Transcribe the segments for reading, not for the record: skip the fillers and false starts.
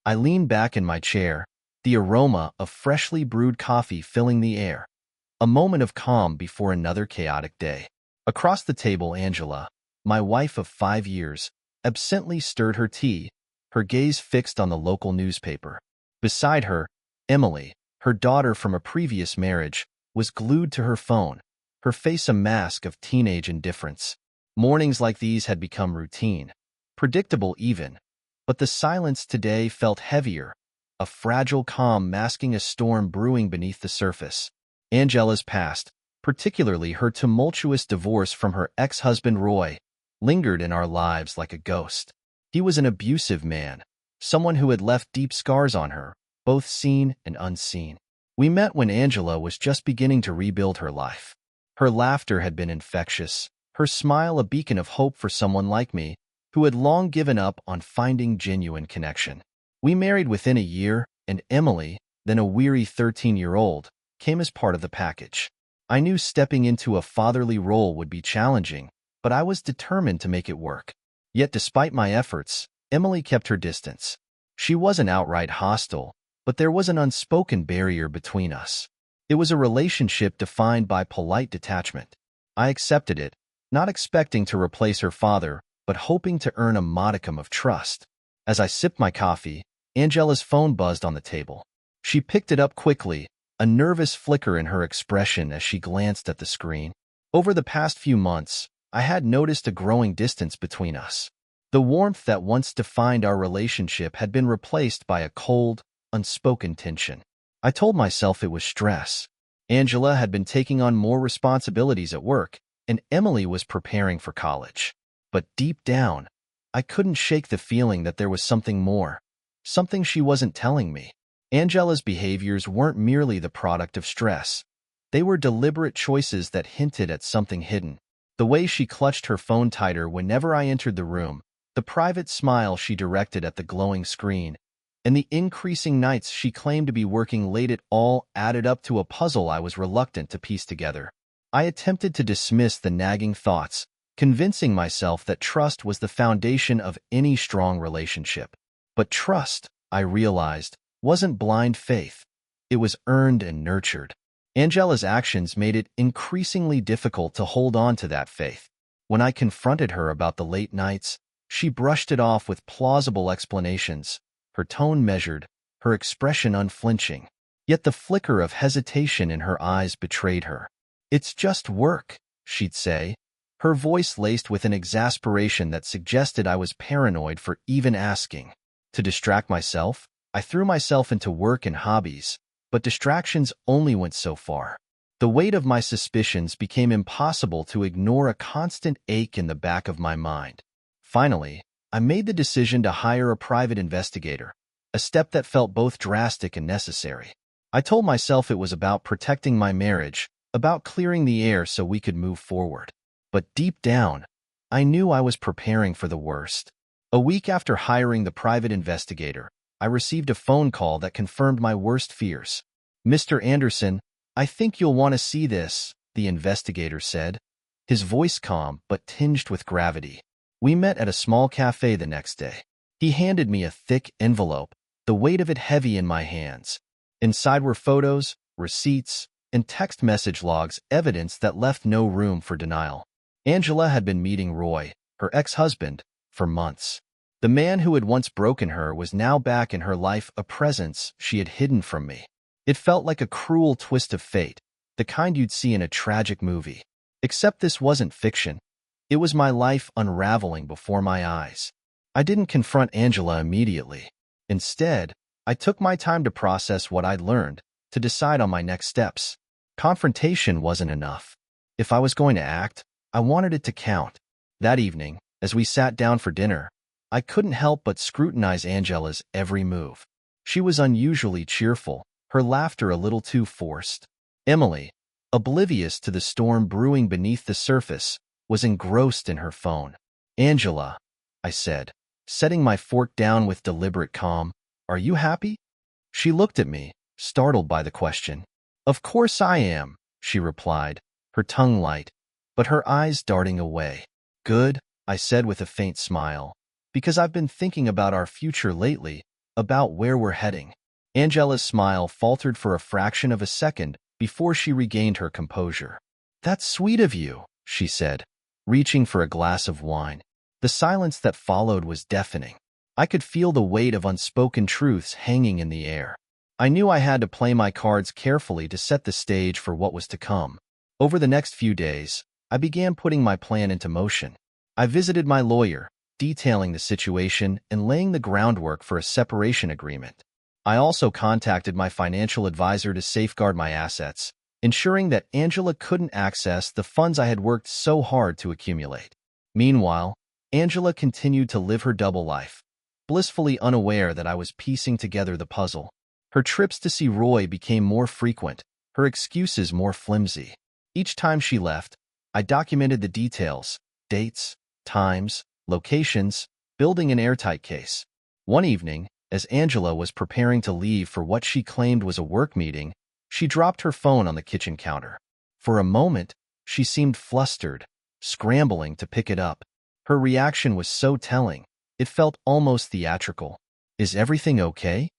I leaned back in my chair, the aroma of freshly brewed coffee filling the air. A moment of calm before another chaotic day. Across the table, Angela, my wife of 5 years, absently stirred her tea, her gaze fixed on the local newspaper. Beside her, Emily, her daughter from a previous marriage, was glued to her phone, her face a mask of teenage indifference. Mornings like these had become routine, predictable even, but the silence today felt heavier, a fragile calm masking a storm brewing beneath the surface. Angela's past, particularly her tumultuous divorce from her ex-husband Roy, lingered in our lives like a ghost. He was an abusive man, someone who had left deep scars on her, both seen and unseen. We met when Angela was just beginning to rebuild her life. Her laughter had been infectious, her smile a beacon of hope for someone like me, who had long given up on finding genuine connection. We married within a year, and Emily, then a weary 13-year-old, came as part of the package. I knew stepping into a fatherly role would be challenging, but I was determined to make it work. Yet despite my efforts, Emily kept her distance. She wasn't outright hostile, but there was an unspoken barrier between us. It was a relationship defined by polite detachment. I accepted it, not expecting to replace her father, but hoping to earn a modicum of trust. As I sipped my coffee, Angela's phone buzzed on the table. She picked it up quickly, a nervous flicker in her expression as she glanced at the screen. Over the past few months, I had noticed a growing distance between us. The warmth that once defined our relationship had been replaced by a cold, unspoken tension. I told myself it was stress. Angela had been taking on more responsibilities at work, and Emily was preparing for college. But deep down, I couldn't shake the feeling that there was something more, something she wasn't telling me. Angela's behaviors weren't merely the product of stress. They were deliberate choices that hinted at something hidden. The way she clutched her phone tighter whenever I entered the room, the private smile she directed at the glowing screen, and the increasing nights she claimed to be working late, it all added up to a puzzle I was reluctant to piece together. I attempted to dismiss the nagging thoughts, convincing myself that trust was the foundation of any strong relationship. But trust, I realized, wasn't blind faith. It was earned and nurtured. Angela's actions made it increasingly difficult to hold on to that faith. When I confronted her about the late nights, she brushed it off with plausible explanations, her tone measured, her expression unflinching. Yet the flicker of hesitation in her eyes betrayed her. "It's just work," she'd say, her voice laced with an exasperation that suggested I was paranoid for even asking. To distract myself, I threw myself into work and hobbies, but distractions only went so far. The weight of my suspicions became impossible to ignore, a constant ache in the back of my mind. Finally, I made the decision to hire a private investigator, a step that felt both drastic and necessary. I told myself it was about protecting my marriage, about clearing the air so we could move forward. But deep down, I knew I was preparing for the worst. A week after hiring the private investigator, I received a phone call that confirmed my worst fears. "Mr. Anderson, I think you'll want to see this," the investigator said, his voice calm but tinged with gravity. We met at a small cafe the next day. He handed me a thick envelope, the weight of it heavy in my hands. Inside were photos, receipts, and text message logs, evidence that left no room for denial. Angela had been meeting Roy, her ex-husband, for months. The man who had once broken her was now back in her life, a presence she had hidden from me. It felt like a cruel twist of fate, the kind you'd see in a tragic movie. Except this wasn't fiction. It was my life unraveling before my eyes. I didn't confront Angela immediately. Instead, I took my time to process what I'd learned, to decide on my next steps. Confrontation wasn't enough. If I was going to act, I wanted it to count. That evening, as we sat down for dinner, I couldn't help but scrutinize Angela's every move. She was unusually cheerful, her laughter a little too forced. Emily, oblivious to the storm brewing beneath the surface, was engrossed in her phone. "Angela," I said, setting my fork down with deliberate calm, "are you happy?" She looked at me, startled by the question. "Of course I am," she replied, her tongue light, but her eyes darting away. "Good," I said with a faint smile, "because I've been thinking about our future lately, about where we're heading. Angela's smile faltered for a fraction of a second before she regained her composure. That's sweet of you, she said, reaching for a glass of wine. The silence that followed was deafening. I could feel the weight of unspoken truths hanging in the air. I knew I had to play my cards carefully to set the stage for what was to come. Over the next few days, I began putting my plan into motion. I visited my lawyer, detailing the situation and laying the groundwork for a separation agreement. I also contacted my financial advisor to safeguard my assets, ensuring that Angela couldn't access the funds I had worked so hard to accumulate. Meanwhile, Angela continued to live her double life, blissfully unaware that I was piecing together the puzzle. Her trips to see Roy became more frequent, her excuses more flimsy. Each time she left, I documented the details, dates, times, locations, building an airtight case. One evening, as Angela was preparing to leave for what she claimed was a work meeting, she dropped her phone on the kitchen counter. For a moment, she seemed flustered, scrambling to pick it up. Her reaction was so telling, it felt almost theatrical. "Is everything okay?"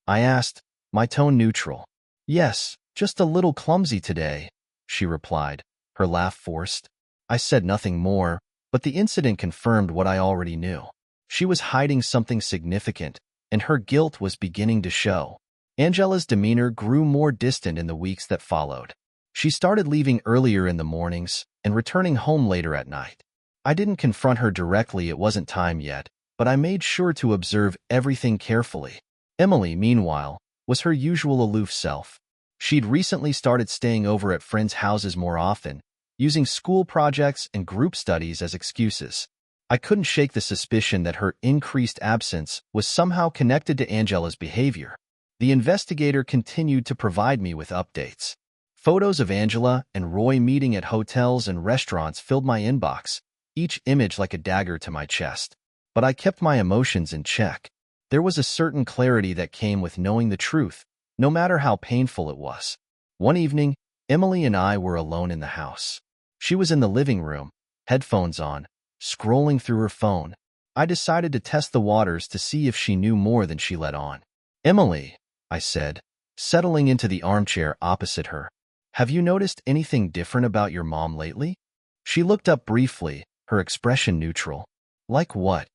I asked, my tone neutral. "Yes, just a little clumsy today," she replied, her laugh forced. I said nothing more, but the incident confirmed what I already knew. She was hiding something significant, and her guilt was beginning to show. Angela's demeanor grew more distant in the weeks that followed. She started leaving earlier in the mornings and returning home later at night. I didn't confront her directly, it wasn't time yet, but I made sure to observe everything carefully. Emily, meanwhile, was her usual aloof self. She'd recently started staying over at friends' houses more often, using school projects and group studies as excuses. I couldn't shake the suspicion that her increased absence was somehow connected to Angela's behavior. The investigator continued to provide me with updates. Photos of Angela and Roy meeting at hotels and restaurants filled my inbox, each image like a dagger to my chest. But I kept my emotions in check. There was a certain clarity that came with knowing the truth, no matter how painful it was. One evening, Emily and I were alone in the house. She was in the living room, headphones on, scrolling through her phone. I decided to test the waters to see if she knew more than she let on. "Emily," I said, settling into the armchair opposite her, "have you noticed anything different about your mom lately?" She looked up briefly, her expression neutral. "Like what?"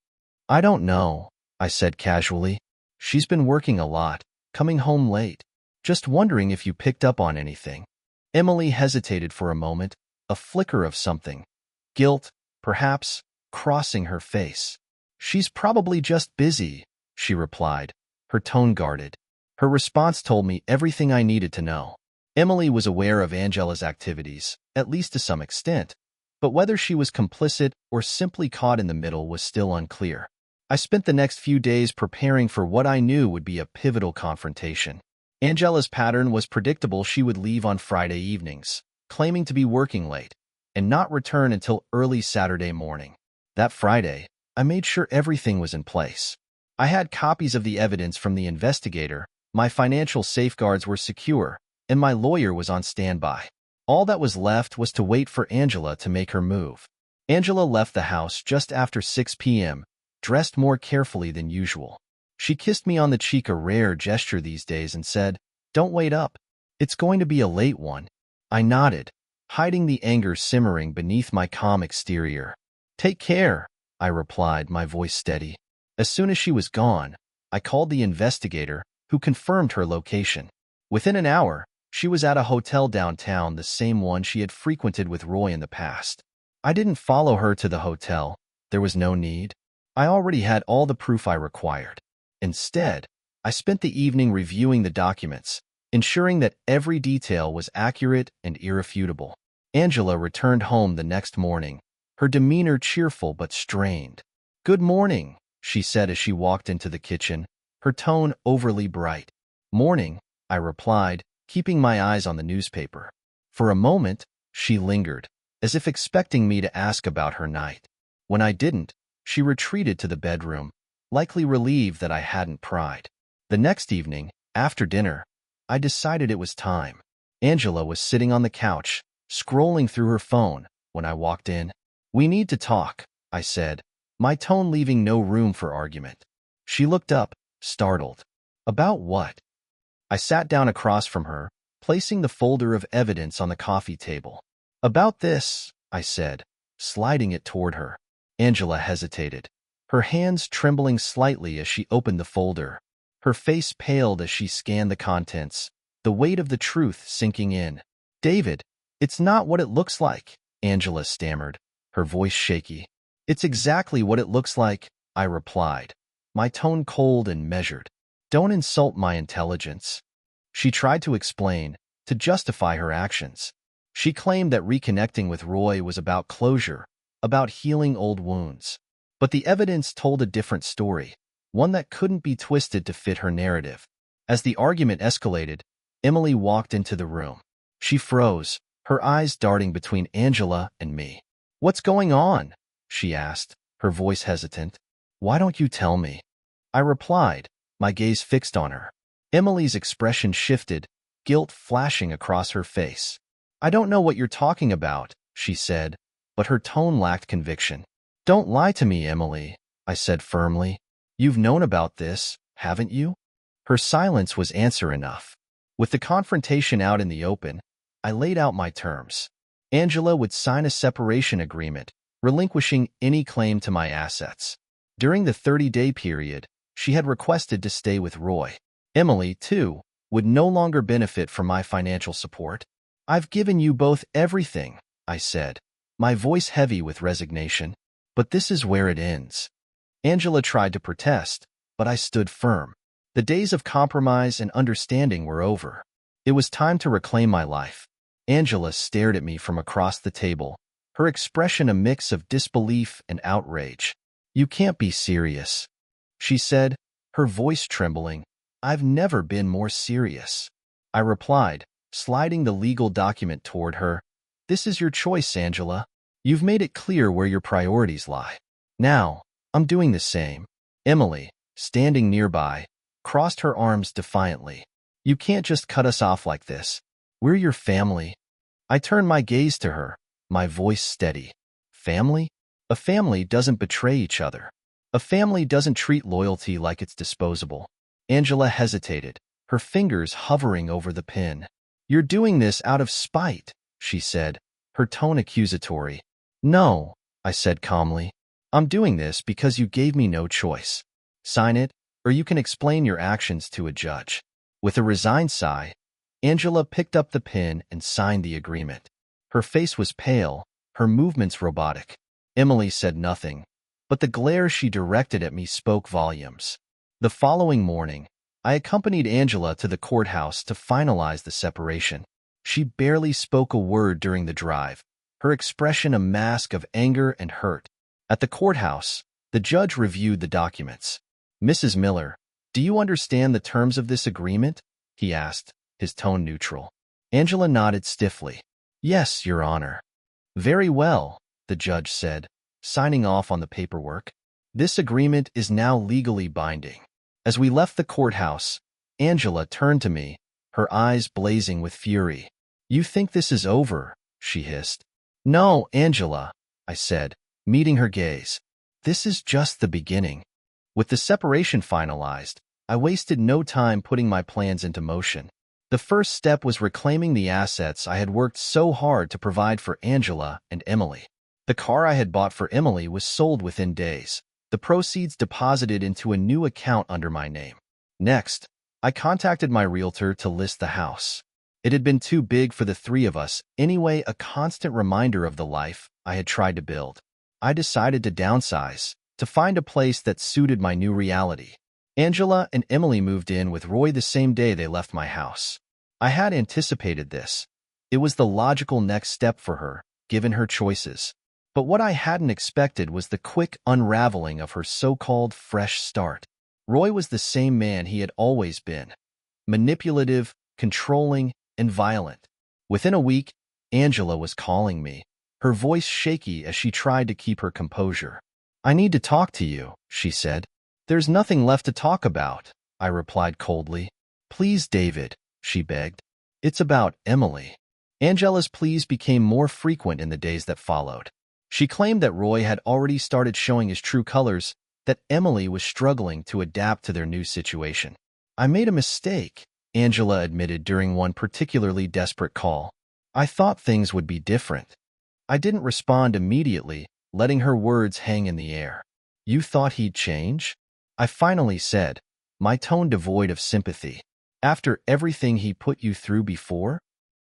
"I don't know," I said casually. "She's been working a lot, coming home late. Just wondering if you picked up on anything." Emily hesitated for a moment, a flicker of something. Guilt, perhaps, crossing her face. "She's probably just busy," she replied, her tone guarded. Her response told me everything I needed to know. Emily was aware of Angela's activities, at least to some extent, but whether she was complicit or simply caught in the middle was still unclear. I spent the next few days preparing for what I knew would be a pivotal confrontation. Angela's pattern was predictable. She would leave on Friday evenings, claiming to be working late, and not return until early Saturday morning. That Friday, I made sure everything was in place. I had copies of the evidence from the investigator, my financial safeguards were secure, and my lawyer was on standby. All that was left was to wait for Angela to make her move. Angela left the house just after 6 p.m., dressed more carefully than usual. She kissed me on the cheek, a rare gesture these days, and said, "Don't wait up. It's going to be a late one." I nodded, hiding the anger simmering beneath my calm exterior. "Take care," I replied, my voice steady. As soon as she was gone, I called the investigator, who confirmed her location. Within an hour, she was at a hotel downtown, the same one she had frequented with Roy in the past. I didn't follow her to the hotel. There was no need. I already had all the proof I required. Instead, I spent the evening reviewing the documents, ensuring that every detail was accurate and irrefutable. Angela returned home the next morning, her demeanor cheerful but strained. "Good morning," she said as she walked into the kitchen, her tone overly bright. "Morning," I replied, keeping my eyes on the newspaper. For a moment, she lingered, as if expecting me to ask about her night. When I didn't, she retreated to the bedroom, likely relieved that I hadn't pried. The next evening, after dinner, I decided it was time. Angela was sitting on the couch, scrolling through her phone, when I walked in. "We need to talk," I said, my tone leaving no room for argument. She looked up, startled. About what? I sat down across from her, placing the folder of evidence on the coffee table. About this, I said, sliding it toward her. Angela hesitated, her hands trembling slightly as she opened the folder. Her face paled as she scanned the contents, the weight of the truth sinking in. David, it's not what it looks like, Angela stammered, her voice shaky. It's exactly what it looks like, I replied, my tone cold and measured. Don't insult my intelligence. She tried to explain, to justify her actions. She claimed that reconnecting with Roy was about closure, about healing old wounds. But the evidence told a different story, one that couldn't be twisted to fit her narrative. As the argument escalated, Emily walked into the room. She froze, her eyes darting between Angela and me. What's going on? She asked, her voice hesitant. Why don't you tell me? I replied, my gaze fixed on her. Emily's expression shifted, guilt flashing across her face. I don't know what you're talking about, she said, but her tone lacked conviction. Don't lie to me, Emily, I said firmly. You've known about this, haven't you? Her silence was answer enough. With the confrontation out in the open, I laid out my terms. Angela would sign a separation agreement, relinquishing any claim to my assets. During the 30-day period, she had requested to stay with Roy. Emily, too, would no longer benefit from my financial support. I've given you both everything, I said, my voice heavy with resignation. But this is where it ends. Angela tried to protest, but I stood firm. The days of compromise and understanding were over. It was time to reclaim my life. Angela stared at me from across the table, her expression a mix of disbelief and outrage. You can't be serious, she said, her voice trembling. I've never been more serious. I replied, sliding the legal document toward her. This is your choice, Angela. You've made it clear where your priorities lie. Now, I'm doing the same. Emily, standing nearby, crossed her arms defiantly. You can't just cut us off like this. We're your family. I turned my gaze to her, my voice steady. Family? A family doesn't betray each other. A family doesn't treat loyalty like it's disposable. Angela hesitated, her fingers hovering over the pen. You're doing this out of spite, she said, her tone accusatory. No, I said calmly. I'm doing this because you gave me no choice. Sign it, or you can explain your actions to a judge. With a resigned sigh, Angela picked up the pen and signed the agreement. Her face was pale, her movements robotic. Emily said nothing, but the glare she directed at me spoke volumes. The following morning, I accompanied Angela to the courthouse to finalize the separation. She barely spoke a word during the drive, her expression a mask of anger and hurt. At the courthouse, the judge reviewed the documents. Mrs. Miller, do you understand the terms of this agreement? He asked, his tone neutral. Angela nodded stiffly. Yes, Your Honor. Very well, the judge said, signing off on the paperwork. This agreement is now legally binding. As we left the courthouse, Angela turned to me, her eyes blazing with fury. You think this is over? She hissed. No, Angela, I said, meeting her gaze. This is just the beginning. With the separation finalized, I wasted no time putting my plans into motion. The first step was reclaiming the assets I had worked so hard to provide for Angela and Emily. The car I had bought for Emily was sold within days, the proceeds deposited into a new account under my name. Next, I contacted my realtor to list the house. It had been too big for the three of us, anyway, a constant reminder of the life I had tried to build. I decided to downsize, to find a place that suited my new reality. Angela and Emily moved in with Roy the same day they left my house. I had anticipated this. It was the logical next step for her, given her choices. But what I hadn't expected was the quick unraveling of her so-called fresh start. Roy was the same man he had always been. Manipulative, controlling, and violent. Within a week, Angela was calling me, her voice shaky as she tried to keep her composure. I need to talk to you, she said. There's nothing left to talk about, I replied coldly. Please, David, she begged. It's about Emily. Angela's pleas became more frequent in the days that followed. She claimed that Roy had already started showing his true colors, that Emily was struggling to adapt to their new situation. "I made a mistake," Angela admitted during one particularly desperate call. "I thought things would be different." I didn't respond immediately, letting her words hang in the air. "You thought he'd change?" I finally said, my tone devoid of sympathy. "After everything he put you through before?"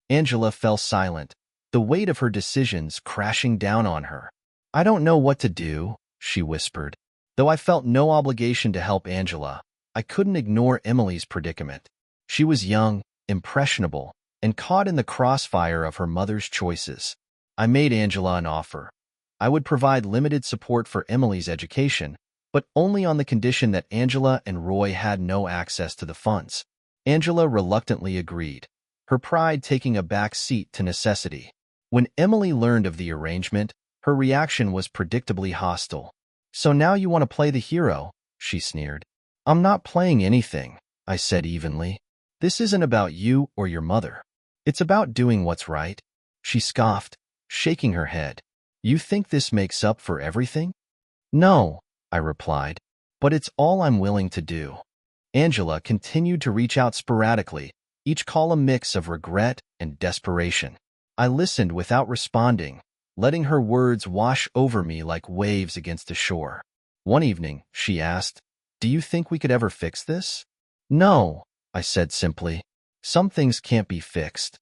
Angela fell silent, the weight of her decisions crashing down on her. "I don't know what to do," she whispered. Though I felt no obligation to help Angela, I couldn't ignore Emily's predicament. She was young, impressionable, and caught in the crossfire of her mother's choices. I made Angela an offer. I would provide limited support for Emily's education, but only on the condition that Angela and Roy had no access to the funds. Angela reluctantly agreed, her pride taking a back seat to necessity. When Emily learned of the arrangement, her reaction was predictably hostile. "So now you want to play the hero," she sneered. "I'm not playing anything," I said evenly. "This isn't about you or your mother. It's about doing what's right." She scoffed, shaking her head. "You think this makes up for everything?" "No," I replied, "but it's all I'm willing to do." Angela continued to reach out sporadically, each call a mix of regret and desperation. I listened without responding, letting her words wash over me like waves against the shore. One evening, she asked, "Do you think we could ever fix this?" "No," I said simply. "Some things can't be fixed."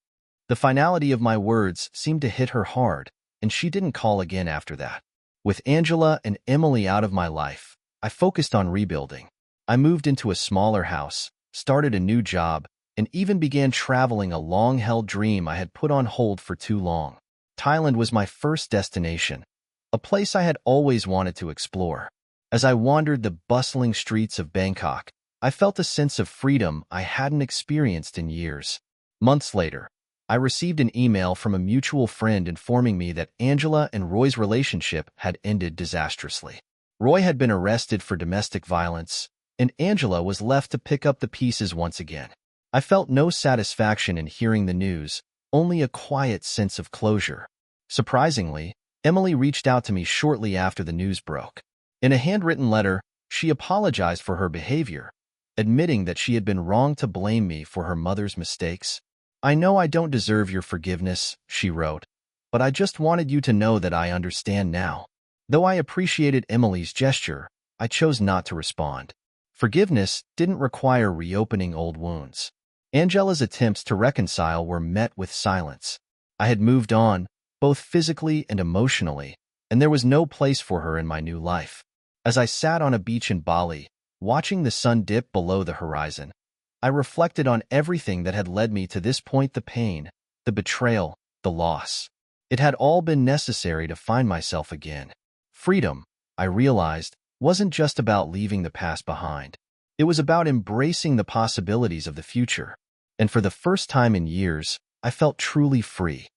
The finality of my words seemed to hit her hard, and she didn't call again after that. With Angela and Emily out of my life, I focused on rebuilding. I moved into a smaller house, started a new job, and even began traveling a long-held dream I had put on hold for too long. Thailand was my first destination, a place I had always wanted to explore. As I wandered the bustling streets of Bangkok, I felt a sense of freedom I hadn't experienced in years. Months later, I received an email from a mutual friend informing me that Angela and Roy's relationship had ended disastrously. Roy had been arrested for domestic violence, and Angela was left to pick up the pieces once again. I felt no satisfaction in hearing the news, only a quiet sense of closure. Surprisingly, Emily reached out to me shortly after the news broke. In a handwritten letter, she apologized for her behavior, admitting that she had been wrong to blame me for her mother's mistakes. "I know I don't deserve your forgiveness," she wrote, "but I just wanted you to know that I understand now." Though I appreciated Emily's gesture, I chose not to respond. Forgiveness didn't require reopening old wounds. Angela's attempts to reconcile were met with silence. I had moved on, both physically and emotionally, and there was no place for her in my new life. As I sat on a beach in Bali, watching the sun dip below the horizon, I reflected on everything that had led me to this point: the pain, the betrayal, the loss. It had all been necessary to find myself again. Freedom, I realized, wasn't just about leaving the past behind. It was about embracing the possibilities of the future. And for the first time in years, I felt truly free.